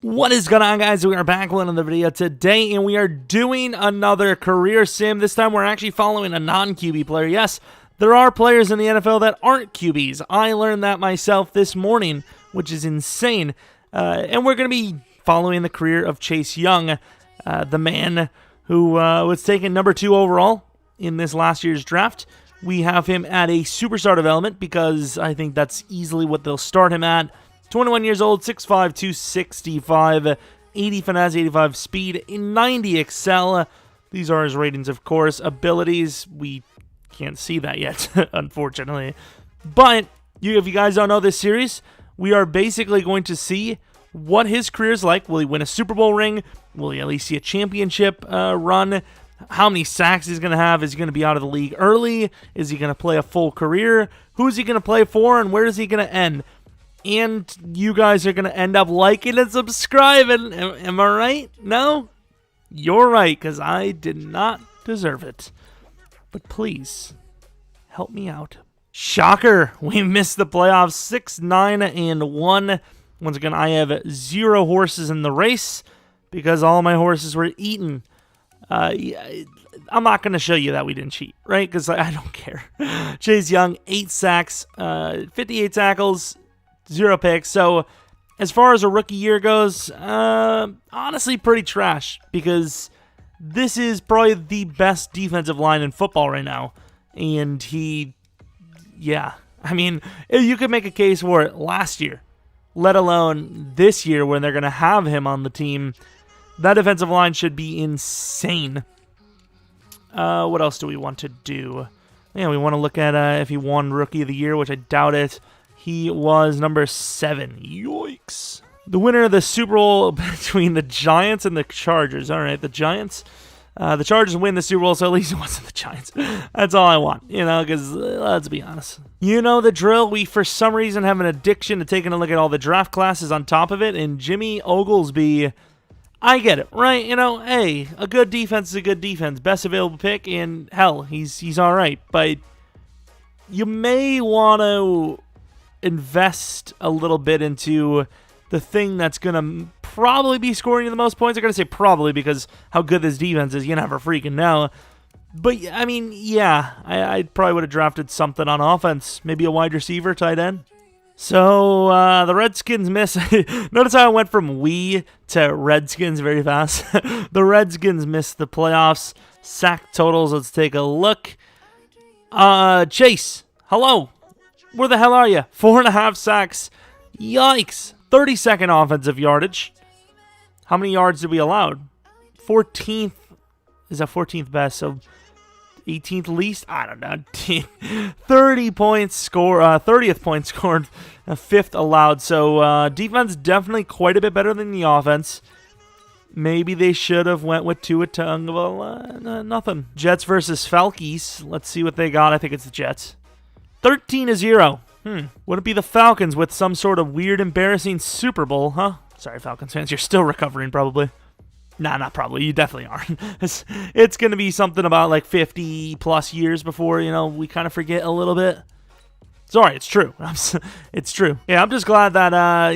What is going on, guys? We are back with another video today, and we are doing another career sim. This time we're actually following a non-QB player. Yes, there are players in the NFL that aren't QBs. I learned that myself this morning, which is insane. And we're going to be following the career of Chase Young, the man who was taken number 2 overall in this last year's draft. We have him at a superstar development because I think that's easily what they'll start him at. 21 years old, 6'5", 265, 80 finesse, 85 speed, 90 excel. These are his ratings, of course. Abilities, we can't see that yet, unfortunately. But if you guys don't know this series, we are basically going to see what his career is like. Will he win a Super Bowl ring? Will he at least see a championship run? How many sacks he's going to have? Is he going to be out of the league early? Is he going to play a full career? Who is he going to play for, and where is he going to end? And you guys are going to end up liking and subscribing. Am I right? No? You're right, because I did not deserve it. But please, help me out. Shocker! We missed the playoffs 6-9-1. Once again, I have 0 horses in the race because all my horses were eaten. I'm not going to show you that we didn't cheat, right? Because I don't care. Chase Young, 8 sacks, 58 tackles, 0 picks. So as far as a rookie year goes, honestly pretty trash because this is probably the best defensive line in football right now. And I mean, you could make a case for it last year, let alone this year when they're going to have him on the team. That defensive line should be insane. What else do we want to do? Yeah, we want to look at if he won Rookie of the Year, which I doubt it. He was number 7. Yikes. The winner of the Super Bowl between the Giants and the Chargers. All right, the Giants. The Chargers win the Super Bowl, so at least it wasn't the Giants. That's all I want, because let's be honest. You know the drill. We, for some reason, have an addiction to taking a look at all the draft classes on top of it, and Jimmy Oglesby, I get it, right? Hey, a good defense is a good defense. Best available pick, and hell, he's all right. But you may want to invest a little bit into the thing that's going to probably be scoring you the most points. I'm going to say probably because how good this defense is, you never freaking know. But, I mean, yeah, I probably would have drafted something on offense. Maybe a wide receiver, tight end. So, the Redskins miss. Notice how I went from we to Redskins very fast. The Redskins missed the playoffs. Sack totals, let's take a look. Chase, hello. Where the hell are you? 4.5 sacks. Yikes. 32nd offensive yardage. How many yards did we allow? 14th. Is that 14th best? So 18th least? I don't know. 30 points score. 30th point scored. 5th allowed. So defense definitely quite a bit better than the offense. Maybe they should have went with Tua Tagovailoa. Nothing. Jets versus Falcons. Let's see what they got. I think it's the Jets. 13-0. Would it be the Falcons with some sort of weird, embarrassing Super Bowl, huh? Sorry, Falcons fans. You're still recovering, probably. Nah, not probably. You definitely aren't. It's going to be something about like 50-plus years before, we kind of forget a little bit. Sorry, it's true. It's true. Yeah, I'm just glad that,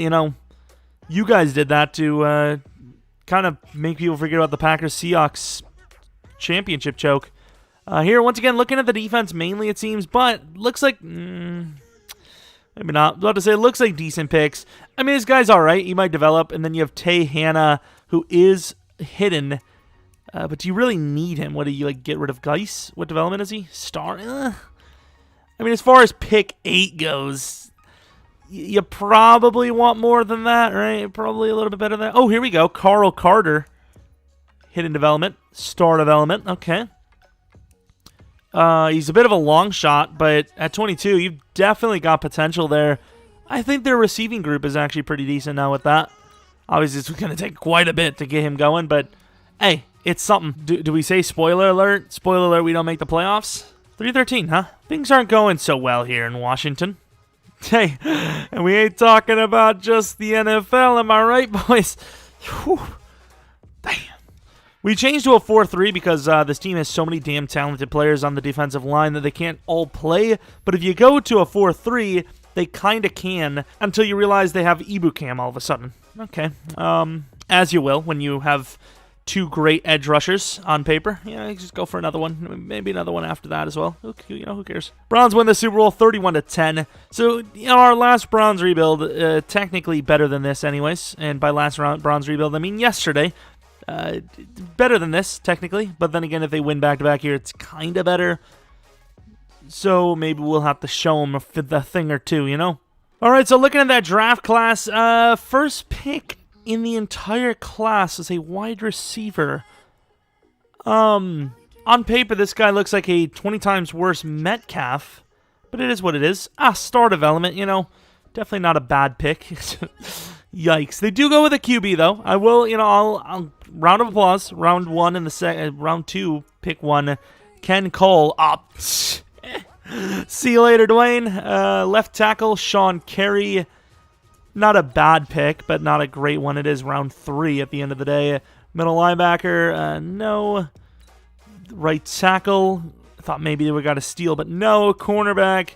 you guys did that to kind of make people forget about the Packers-Seahawks championship choke. Here, once again, looking at the defense mainly, it seems, but looks like, maybe not. I was about to say, it looks like decent picks. I mean, this guy's all right. He might develop, and then you have Tay Hanna, who is hidden, but do you really need him? What do you, get rid of Geis? What development is he? Star? I mean, as far as pick 8 goes, you probably want more than that, right? Probably a little bit better than that. Oh, here we go. Carl Carter. Hidden development. Star development. Okay. He's a bit of a long shot, but at 22, you've definitely got potential there. I think their receiving group is actually pretty decent now with that. Obviously, it's going to take quite a bit to get him going, but hey, it's something. Do we say spoiler alert? Spoiler alert, we don't make the playoffs? 3-13, huh? Things aren't going so well here in Washington. Hey, and we ain't talking about just the NFL, am I right, boys? Whew. Damn. We changed to a 4-3 because this team has so many damn talented players on the defensive line that they can't all play. But if you go to a 4-3, they kind of can until you realize they have Ibukam all of a sudden. Okay. As you will when you have two great edge rushers on paper. Yeah, you just go for another one. Maybe another one after that as well. Who cares? Browns win the Super Bowl 31-10. So, our last Browns rebuild, technically better than this anyways. And by last Browns rebuild, I mean yesterday. Better than this, technically. But then again, if they win back-to-back here, it's kind of better. So maybe we'll have to show them a thing or two, All right, so looking at that draft class, first pick in the entire class is a wide receiver. On paper, this guy looks like a 20 times worse Metcalf, but it is what it is. Star development, definitely not a bad pick. Yikes. They do go with a QB, though. I will, I'll round of applause. Round 1 and round 2, pick 1. Ken Cole. See you later, Dwayne. Left tackle, Sean Carey. Not a bad pick, but not a great one. It is round 3 at the end of the day. Middle linebacker, no. Right tackle, I thought maybe they would got a steal, but no. Cornerback,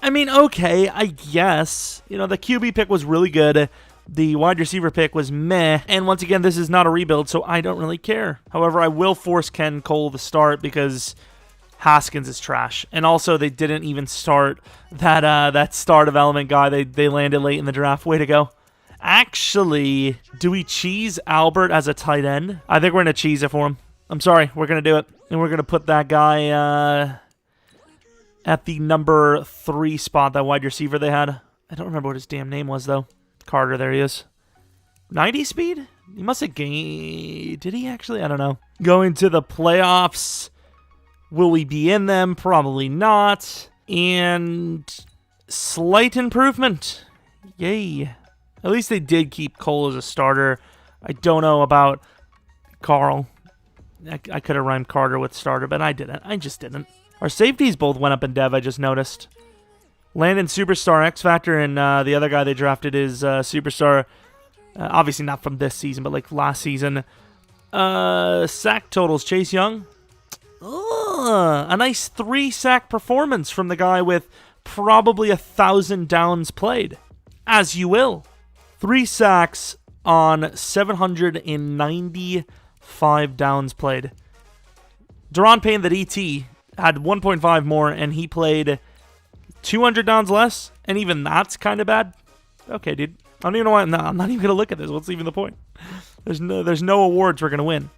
I mean, okay, I guess. The QB pick was really good. The wide receiver pick was meh. And once again, this is not a rebuild, so I don't really care. However, I will force Ken Cole to start because Haskins is trash. And also, they didn't even start that star development guy. They landed late in the draft. Way to go. Actually, do we cheese Albert as a tight end? I think we're going to cheese it for him. I'm sorry. We're going to do it. And we're going to put that guy at the number 3 spot, that wide receiver they had. I don't remember what his damn name was, though. Carter, there he is. 90 speed? He must have gained... Did he actually? I don't know. Going to the playoffs... Will we be in them? Probably not. And slight improvement. Yay. At least they did keep Cole as a starter. I don't know about Carl. I could have rhymed Carter with starter, but I didn't. I just didn't. Our safeties both went up in dev, I just noticed. Landon Superstar X Factor, and the other guy they drafted is Superstar. Obviously not from this season, but like last season. Sack totals, Chase Young. A nice 3-sack performance from the guy with probably 1,000 downs played. As you will. 3 sacks on 795 downs played. Deron Payne, the DT, had 1.5 more, and he played 200 downs less, and even that's kind of bad. Okay, dude. I don't even know why. No, I'm not even going to look at this. What's even the point? There's no awards we're going to win.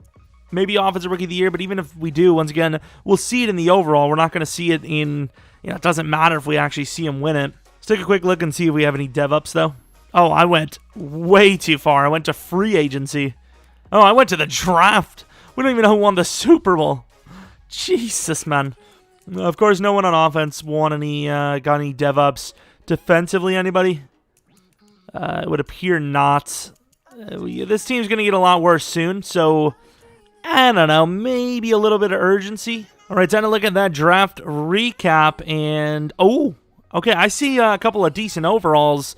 Maybe Offensive Rookie of the Year, but even if we do, once again, we'll see it in the overall. We're not going to see it in, it doesn't matter if we actually see him win it. Let's take a quick look and see if we have any dev-ups, though. Oh, I went way too far. I went to free agency. Oh, I went to the draft. We don't even know who won the Super Bowl. Jesus, man. Of course, no one on offense got any dev-ups. Defensively, anybody? It would appear not. This team's going to get a lot worse soon, so I don't know, maybe a little bit of urgency. All right, time to look at that draft recap, and okay, I see a couple of decent overalls.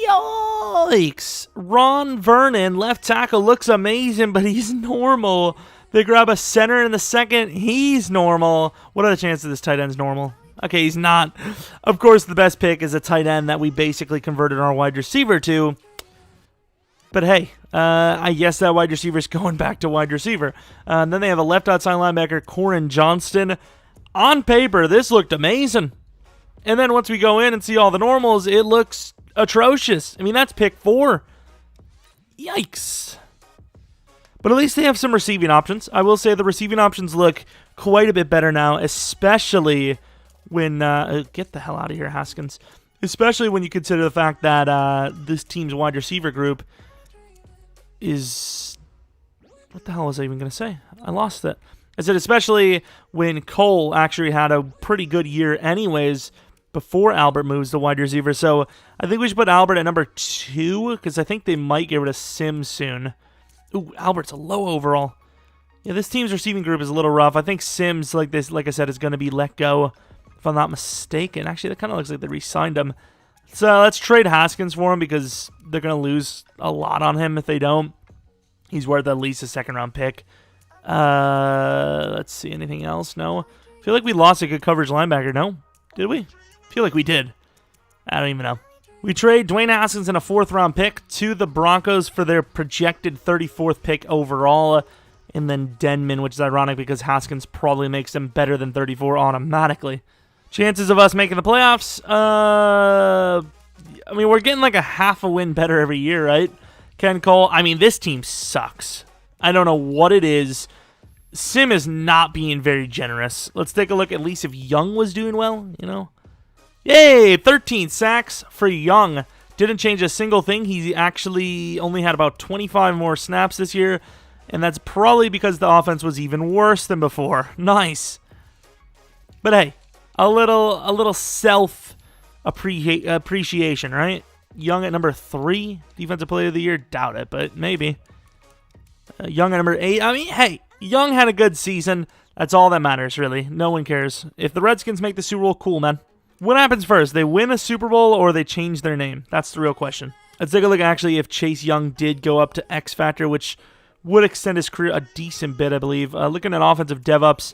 Yikes! Ron Vernon, left tackle, looks amazing, but he's normal. They grab a center in the second. He's normal. What are the chances this tight end's normal? Okay, he's not. Of course, the best pick is a tight end that we basically converted our wide receiver to. But hey, I guess that wide receiver's going back to wide receiver. Then they have a left outside linebacker, Corin Johnston. On paper, this looked amazing. And then once we go in and see all the normals, it looks atrocious. I mean, that's pick 4. Yikes. But at least they have some receiving options. I will say the receiving options look quite a bit better now, especially when... get the hell out of here, Haskins. Especially when you consider the fact that this team's wide receiver group is... What the hell was I even going to say? I lost it. I said especially when Cole actually had a pretty good year anyways before Albert moves to wide receiver. So I think we should put Albert at number 2 because I think they might get rid of Sims soon. Ooh, Albert's a low overall. Yeah, this team's receiving group is a little rough. I think Sims, like I said, is going to be let go, if I'm not mistaken. Actually, that kind of looks like they re-signed him. So let's trade Haskins for him because they're going to lose a lot on him if they don't. He's worth at least a second-round pick. Let's see. Anything else? No. I feel like we lost a good coverage linebacker. No? Did we? I feel like we did. I don't even know. We trade Dwayne Haskins and a 4th-round pick to the Broncos for their projected 34th pick overall. And then Denman, which is ironic because Haskins probably makes them better than 34 automatically. Chances of us making the playoffs, I mean, we're getting like a half a win better every year, right? Ken Cole, I mean, this team sucks. I don't know what it is. Sim is not being very generous. Let's take a look at least if Young was doing well, you know. Yay, 13 sacks for Young. Didn't change a single thing. He actually only had about 25 more snaps this year, and that's probably because the offense was even worse than before. Nice. But hey, a little self-appreciation, right? Young at number 3, Defensive Player of the Year. Doubt it, but maybe. Young at number 8. I mean, hey, Young had a good season. That's all that matters, really. No one cares. If the Redskins make the Super Bowl, cool, man. What happens first? They win a Super Bowl or they change their name? That's the real question. Let's take a look, actually, if Chase Young did go up to X Factor, which would extend his career a decent bit, I believe. Looking at offensive DevOps,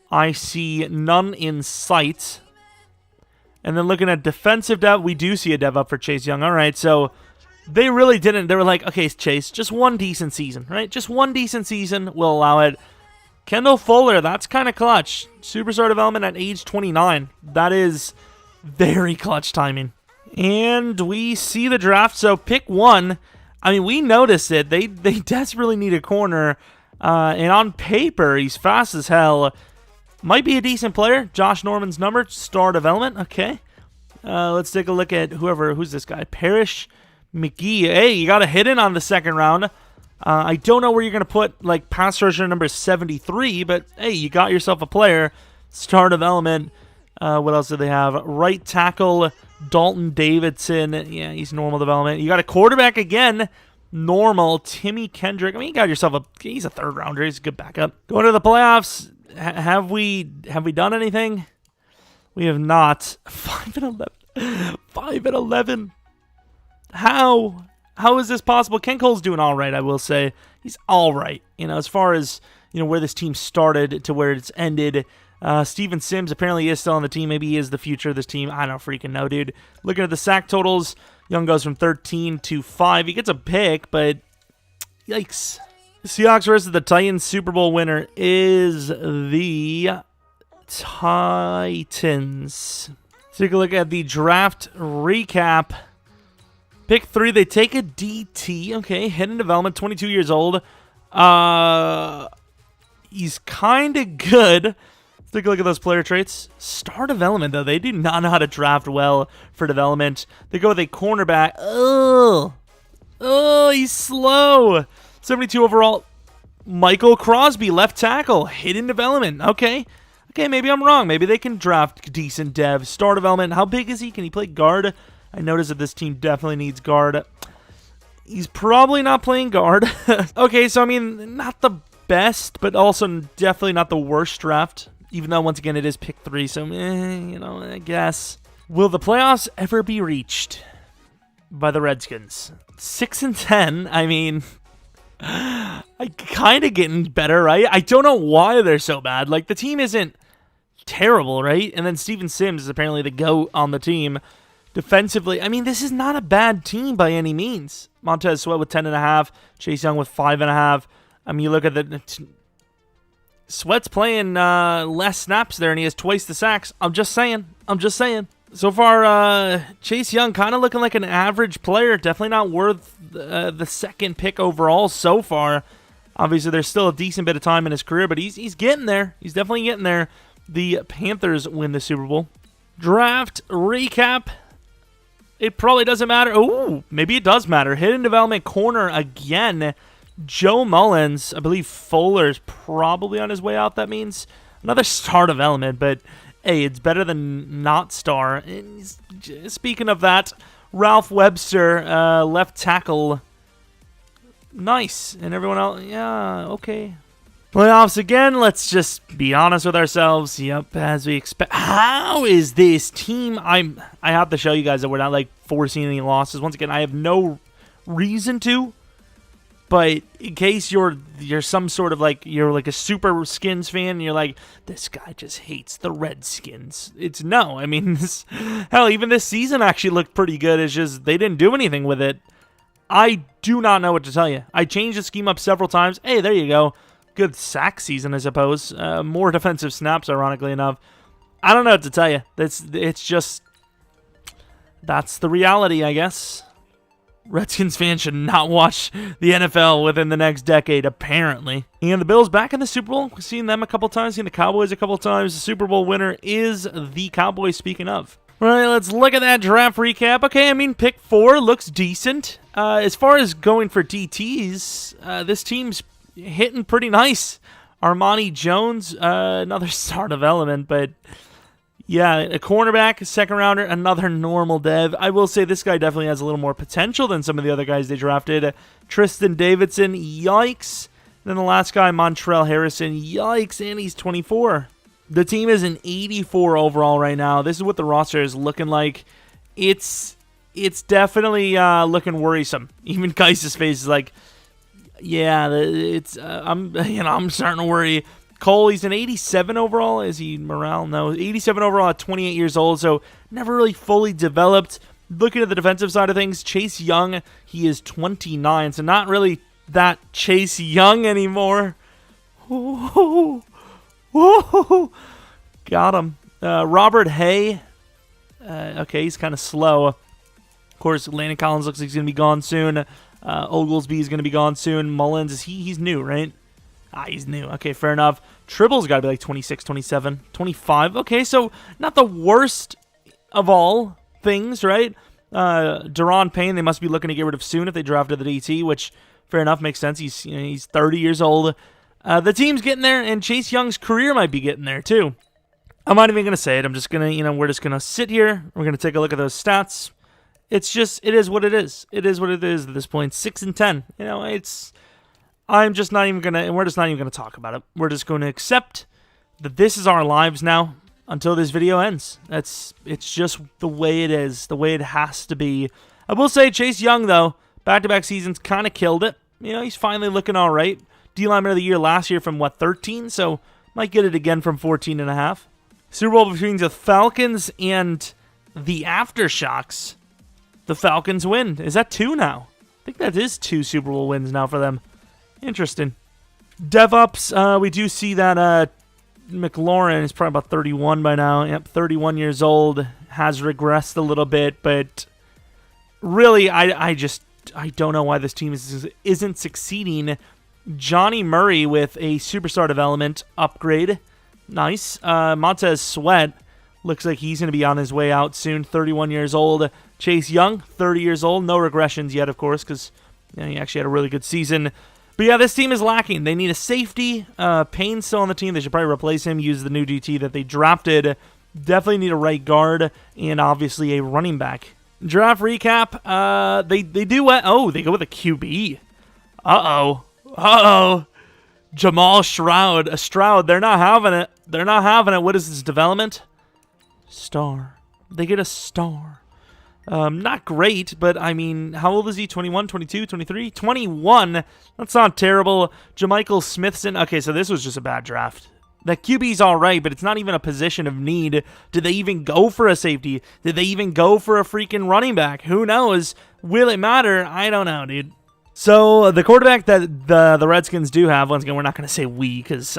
I see none in sight. And then looking at defensive dev, we do see a dev up for Chase Young. All right, so they really didn't. They were like, okay, Chase, just one decent season, right? Just one decent season, we'll allow it. Kendall Fuller, that's kind of clutch. Superstar development at age 29. That is very clutch timing. And we see the draft, so pick 1. I mean, we noticed it. They desperately need a corner. And on paper, he's fast as hell. Might be a decent player. Josh Norman's number, star development. Okay. Let's take a look at who's this guy? Parrish McGee. Hey, you got a hit in on the 2nd round. I don't know where you're going to put, like, pass rusher number 73, but, hey, you got yourself a player. Star development. What else do they have? Right tackle, Dalton Davidson. Yeah, he's normal development. You got a quarterback again. Normal. Timmy Kendrick. I mean, you got yourself he's a 3rd rounder. He's a good backup. Going to the playoffs. Have we done anything? We have not. 5-11. 5-11. How is this possible? Ken Cole's doing all right, I will say. He's all right. You know, as far as, you know, where this team started to where it's ended. Steven Sims apparently is still on the team. Maybe he is the future of this team. I don't freaking know, dude. Looking at the sack totals, Young goes from 13 to 5. He gets a pick, but yikes. Seahawks versus the Titans. Super Bowl winner is the Titans. Take a look at the draft recap. Pick 3, they take a DT. Okay, hidden development, 22 years old. He's kind of good. Let's take a look at those player traits. Star development, though. They do not know how to draft well for development. They go with a cornerback. Oh, he's slow. 72 overall. Michael Crosby, left tackle. Hidden development. Okay, maybe I'm wrong. Maybe they can draft decent dev. Star development. How big is he? Can he play guard? I noticed that this team definitely needs guard. He's probably not playing guard. Okay, so I mean, not the best, but also definitely not the worst draft. Even though, once again, it is pick 3, so, you know, I guess. Will the playoffs ever be reached by the Redskins? 6-10, I mean, I kind of getting better, right? I don't know why they're so bad. Like, the team isn't terrible, right? And then Steven Sims is apparently the GOAT on the team. Defensively, I mean, this is not a bad team by any means. Montez Sweat with 10.5, Chase Young with 5.5. I mean, you look at the Sweat's playing less snaps there, and he has twice the sacks. I'm just saying. So far, Chase Young kind of looking like an average player. Definitely not worth the 2nd pick overall so far. Obviously, there's still a decent bit of time in his career, but he's getting there. He's definitely getting there. The Panthers win the Super Bowl. Draft recap. It probably doesn't matter. Oh, maybe it does matter. Hidden development corner again. Joe Mullins. I believe Fuller's probably on his way out, that means. Another star development, but hey, it's better than not star. And speaking of that, Ralph Webster, left tackle. Nice. And everyone else, yeah, okay. Playoffs again. Let's just be honest with ourselves. Yep, as we expect. How is this team? I have to show you guys that we're not like forcing any losses. Once again, I have no reason to. But in case you're some sort of you're like a super Skins fan, and you're like, this guy just hates the Redskins. It's no. I mean, hell, even this season actually looked pretty good. It's just they didn't do anything with it. I do not know what to tell you. I changed the scheme up several times. Hey, there you go. Good sack season, I suppose. More defensive snaps, ironically enough. I don't know what to tell you. It's just that's the reality, I guess. Redskins fans should not watch the NFL within the next decade, apparently. And the Bills back in the Super Bowl. We've seen them a couple times, seen the Cowboys a couple times. The Super Bowl winner is the Cowboys, speaking of. All right, let's look at that draft recap. Okay, I mean, pick 4 looks decent. As far as going for DTs, this team's hitting pretty nice. Armani Jones, another star development, but yeah, a cornerback, a second rounder, another normal dev. I will say this guy definitely has a little more potential than some of the other guys they drafted. Tristan Davidson, yikes. And then the last guy, Montrell Harrison, yikes, and he's 24. The team is an 84 overall right now. This is what the roster is looking like. It's definitely looking worrisome. Even Geis's face is like, yeah, I'm starting to worry. Cole, he's an 87 overall. Is he Morale? No, 87 overall at 28 years old, so never really fully developed. Looking at the defensive side of things, Chase Young, he is 29, so not really that Chase Young anymore. Ooh. Whoa! Got him. Robert Hay. Okay, he's kind of slow. Of course, Landon Collins looks like he's going to be gone soon. Oglesby is going to be gone soon. Mullins, he's new, right? He's new. Okay, fair enough. Tribble's got to be like 26, 27, 25. Okay, so not the worst of all things, right? Deron Payne, they must be looking to get rid of soon if they drafted the DT, which, fair enough, makes sense. He's 30 years old. The team's getting there, and Chase Young's career might be getting there, too. I'm not even going to say it. I'm just going to, we're just going to sit here. We're going to take a look at those stats. It's just, it is what it is. It is what it is at this point. 6-10. I'm just not even going to, and we're just not even going to talk about it. We're just going to accept that this is our lives now until this video ends. It's just the way it is, the way it has to be. I will say Chase Young, though, back-to-back seasons kind of killed it. He's finally looking all right. D-lineman of the year last year from, 13? So might get it again from 14.5. Super Bowl between the Falcons and the Aftershocks. The Falcons win. Is that 2 now? I think that is 2 Super Bowl wins now for them. Interesting. DevOps, we do see that McLaurin is probably about 31 by now. Yep, 31 years old. Has regressed a little bit, but really, I don't know why this team isn't succeeding. Johnny Murray with a superstar development upgrade. Nice. Montez Sweat looks like he's going to be on his way out soon. 31 years old. Chase Young, 30 years old. No regressions yet, of course, because he actually had a really good season. But yeah, this team is lacking. They need a safety. Payne's still on the team. They should probably replace him, use the new DT that they drafted. Definitely need a right guard and obviously a running back. Draft recap. They do what? Oh, they go with a QB. Uh-oh. Jamal Stroud. They're not having it. What is this development? Star. They get a star. Not great, but I mean, how old is he? 21, 22, 23? 21. That's not terrible. Jermichael Smithson. Okay, so this was just a bad draft. The QB's all right, but it's not even a position of need. Did they even go for a safety? Did they even go for a freaking running back? Who knows? Will it matter? I don't know, dude. So the quarterback that the Redskins do have, once again, we're not going to say we because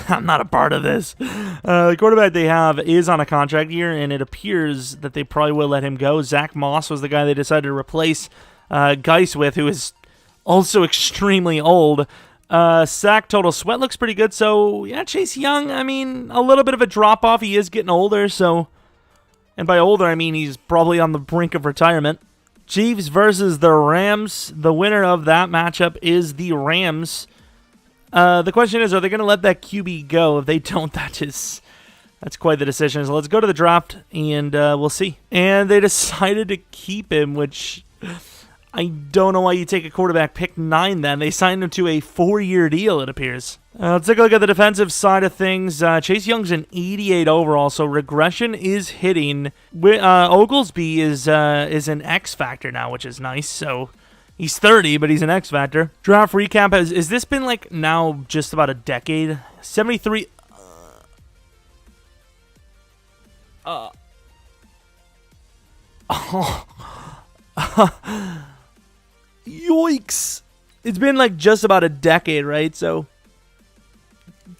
I'm not a part of this. The quarterback they have is on a contract year, and it appears that they probably will let him go. Zach Moss was the guy they decided to replace Geis with, who is also extremely old. Sack total Sweat looks pretty good. So, yeah, Chase Young, I mean, a little bit of a drop-off. He is getting older, so... And by older, I mean he's probably on the brink of retirement. Chiefs versus the Rams. The winner of that matchup is the Rams. The question is, are they going to let that QB go? If they don't, that's quite the decision. So let's go to the draft, and we'll see. And they decided to keep him, which I don't know why you take a quarterback pick 9 then. They signed him to a 4-year deal, it appears. Let's take a look at the defensive side of things. Chase Young's an 88 overall, so regression is hitting. Oglesby is an X factor now, which is nice. So He's 30, but he's an X factor. Draft recap, has this been like now just about a decade? 73. Yikes. It's been like just about a decade, right? So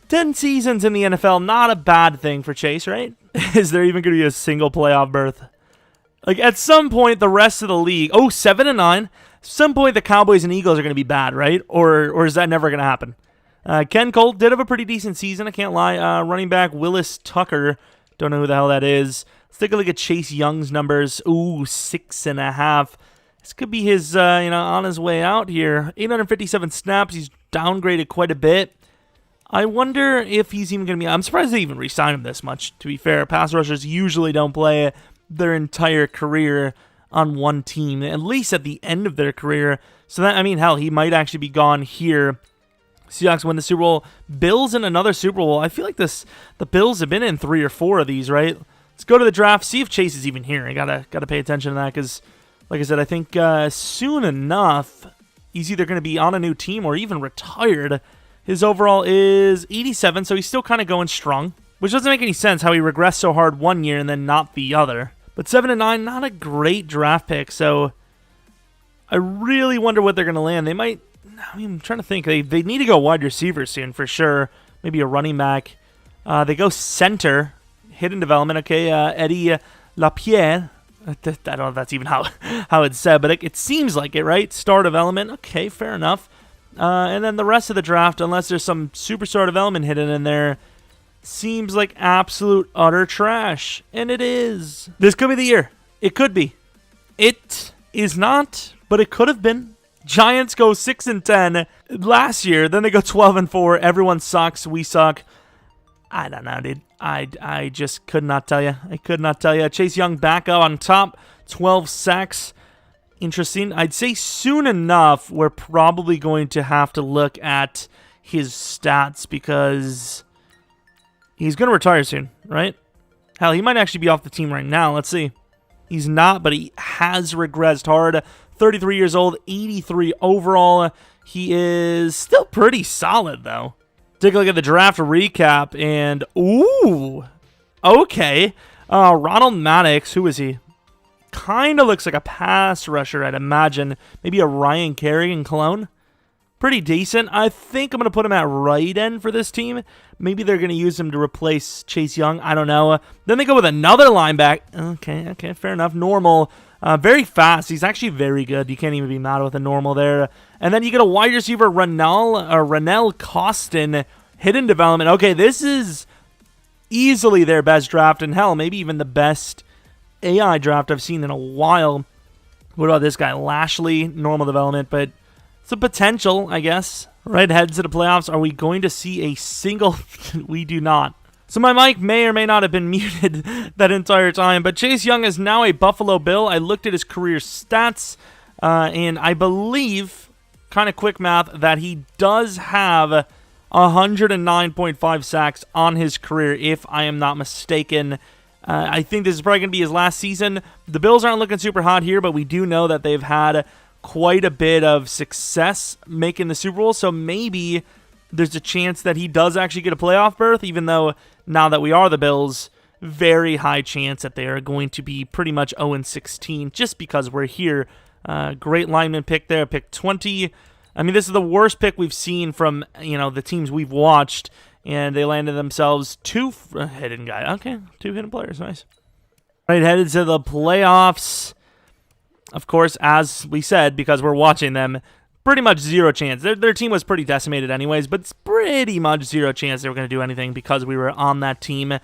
10 seasons in the NFL, not a bad thing for Chase, right? Is there even going to be a single playoff berth? Like at some point, the rest of the league, 7-9. Some point, the Cowboys and Eagles are going to be bad, right? Or is that never going to happen? Ken Cole did have a pretty decent season, I can't lie. Running back Willis Tucker, don't know who the hell that is. Let's take a look at Chase Young's numbers. 6.5. This could be his, on his way out here. 857 snaps. He's downgraded quite a bit. I wonder if he's even going to be... I'm surprised they even re-signed him this much, to be fair. Pass rushers usually don't play their entire career on one team, at least at the end of their career. So that, hell, he might actually be gone here. Seahawks win the Super Bowl. Bills in another Super Bowl. I feel like the Bills have been in 3 or 4 of these, right? Let's go to the draft, see if Chase is even here. I gotta pay attention to that because, like I said, I think soon enough he's either going to be on a new team or even retired. His overall is 87, so he's still kind of going strong, which doesn't make any sense how he regressed so hard one year and then not the other. But 7-9, not a great draft pick, so I really wonder what they're going to land. They might, I'm trying to think. They need to go wide receiver soon for sure. Maybe a running back. They go center, hidden development. Okay, Eddie Lapierre. I don't know if that's even how it's said, but it seems like it, right? Star development. Okay, fair enough. And then the rest of the draft, unless there's some superstar development hidden in there, seems like absolute utter trash. And it is. This could be the year. It could be. It is not, but it could have been. Giants go 6-10 last year. Then they go 12-4. Everyone sucks. We suck. I don't know, dude. I just could not tell you. I could not tell you. Chase Young back up on top. 12 sacks. Interesting. I'd say soon enough we're probably going to have to look at his stats because he's going to retire soon, right? Hell, he might actually be off the team right now. Let's see. He's not, but he has regressed hard. 33 years old, 83 overall. He is still pretty solid, though. Take a look at the draft recap, and ooh, okay. Ronald Maddox, who is he? Kind of looks like a pass rusher, I'd imagine. Maybe a Ryan Kerrigan clone. Pretty decent. I think I'm going to put him at right end for this team. Maybe they're going to use him to replace Chase Young. I don't know. Then they go with another linebacker. Okay, fair enough. Normal. Very fast. He's actually very good. You can't even be mad with a normal there. And then you get a wide receiver, Rennell Costin, hidden development. Okay, this is easily their best draft, and hell, maybe even the best AI draft I've seen in a while. What about this guy? Lashley, normal development, but it's a potential, I guess. Right, heads to the playoffs. Are we going to see a single? We do not. So my mic may or may not have been muted that entire time, but Chase Young is now a Buffalo Bill. I looked at his career stats, and I believe, kind of quick math, that he does have 109.5 sacks on his career, if I am not mistaken. I think this is probably going to be his last season. The Bills aren't looking super hot here, but we do know that they've had quite a bit of success making the Super Bowl, so maybe there's a chance that he does actually get a playoff berth, even though now that we are the Bills, very high chance that they are going to be pretty much 0-16 just because we're here. Great lineman pick there, pick 20. I mean, this is the worst pick we've seen from, the teams we've watched, and they landed themselves 2 hidden guy. Okay, 2 hidden players, nice. Right, headed to the playoffs. Of course, as we said, because we're watching them, pretty much zero chance. Their team was pretty decimated anyways, but it's pretty much zero chance they were going to do anything because we were on that team.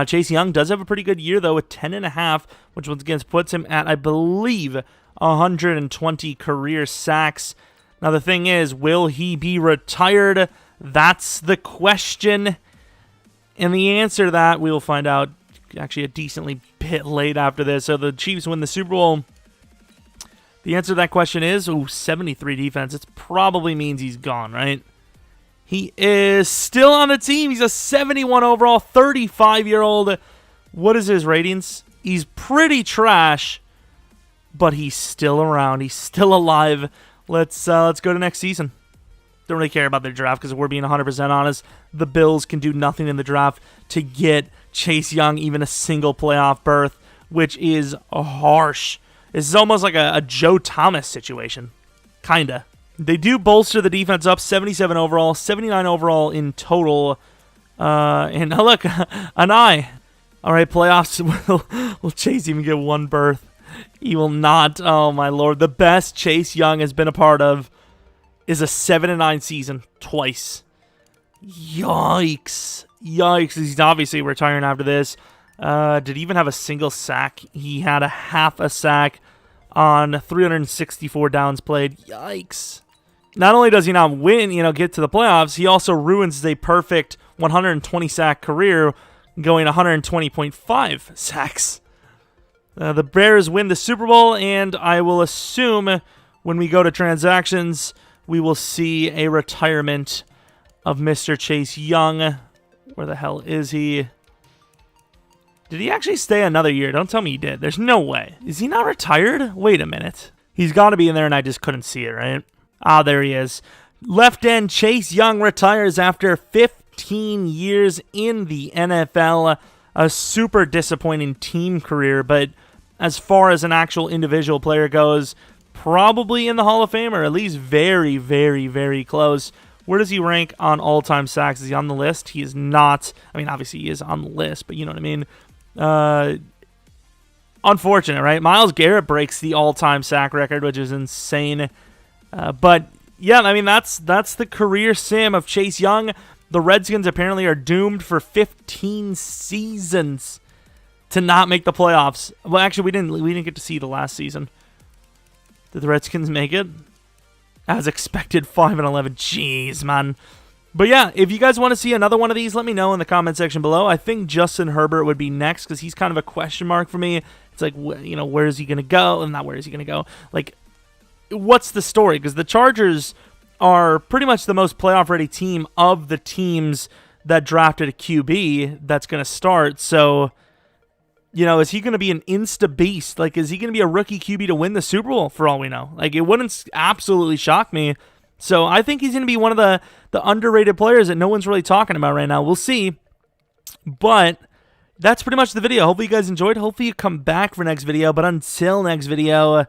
Chase Young does have a pretty good year, though, with 10.5, which once again puts him at, I believe, 120 career sacks. Now, the thing is, will he be retired? That's the question. And the answer to that, we'll find out actually a decently bit late after this. So the Chiefs win the Super Bowl. The answer to that question is, 73 defense. It probably means he's gone, right? He is still on the team. He's a 71 overall, 35-year-old. What is his ratings? He's pretty trash, but he's still around. He's still alive. let's go to next season. Don't really care about their draft because if we're being 100% honest, the Bills can do nothing in the draft to get Chase Young even a single playoff berth, which is harsh. This is almost like a Joe Thomas situation. Kinda. They do bolster the defense up, 77 overall, 79 overall in total. And look, an eye. All right, playoffs, will Chase even get one berth? He will not. Oh, my Lord. The best Chase Young has been a part of is a 7-9 season twice. Yikes. Yikes. He's obviously retiring after this. Did he even have a single sack? He had a half a sack on 364 downs played. Yikes. Not only does he not win, get to the playoffs, he also ruins a perfect 120 sack career going 120.5 sacks. The Bears win the Super Bowl, and I will assume when we go to transactions, we will see a retirement of Mr. Chase Young. Where the hell is he? Did he actually stay another year? Don't tell me he did. There's no way. Is he not retired? Wait a minute. He's got to be in there, and I just couldn't see it, right? Ah, there he is. Left end Chase Young retires after 15 years in the NFL. A super disappointing team career, but as far as an actual individual player goes, probably in the Hall of Fame, or at least very, very, very close. Where does he rank on all-time sacks? Is he on the list? He is not. I mean, obviously he is on the list, but you know what I mean? Unfortunate, right? Myles Garrett breaks the all-time sack record, which is insane. But, yeah, I mean, that's the career sim of Chase Young. The Redskins apparently are doomed for 15 seasons to not make the playoffs. Well, actually, we didn't get to see the last season. Did the Redskins make it? As expected, 5-11. Jeez, man. But yeah, if you guys want to see another one of these, let me know in the comment section below. I think Justin Herbert would be next because he's kind of a question mark for me. It's like, where is he going to go? And not where is he going to go. Like, what's the story? Because the Chargers are pretty much the most playoff-ready team of the teams that drafted a QB that's going to start. So, is he going to be an insta-beast? Like, is he going to be a rookie QB to win the Super Bowl, for all we know? Like, it wouldn't absolutely shock me. So, I think he's going to be one of the underrated players that no one's really talking about right now. We'll see. But that's pretty much the video. Hopefully you guys enjoyed. Hopefully you come back for next video. But until next video,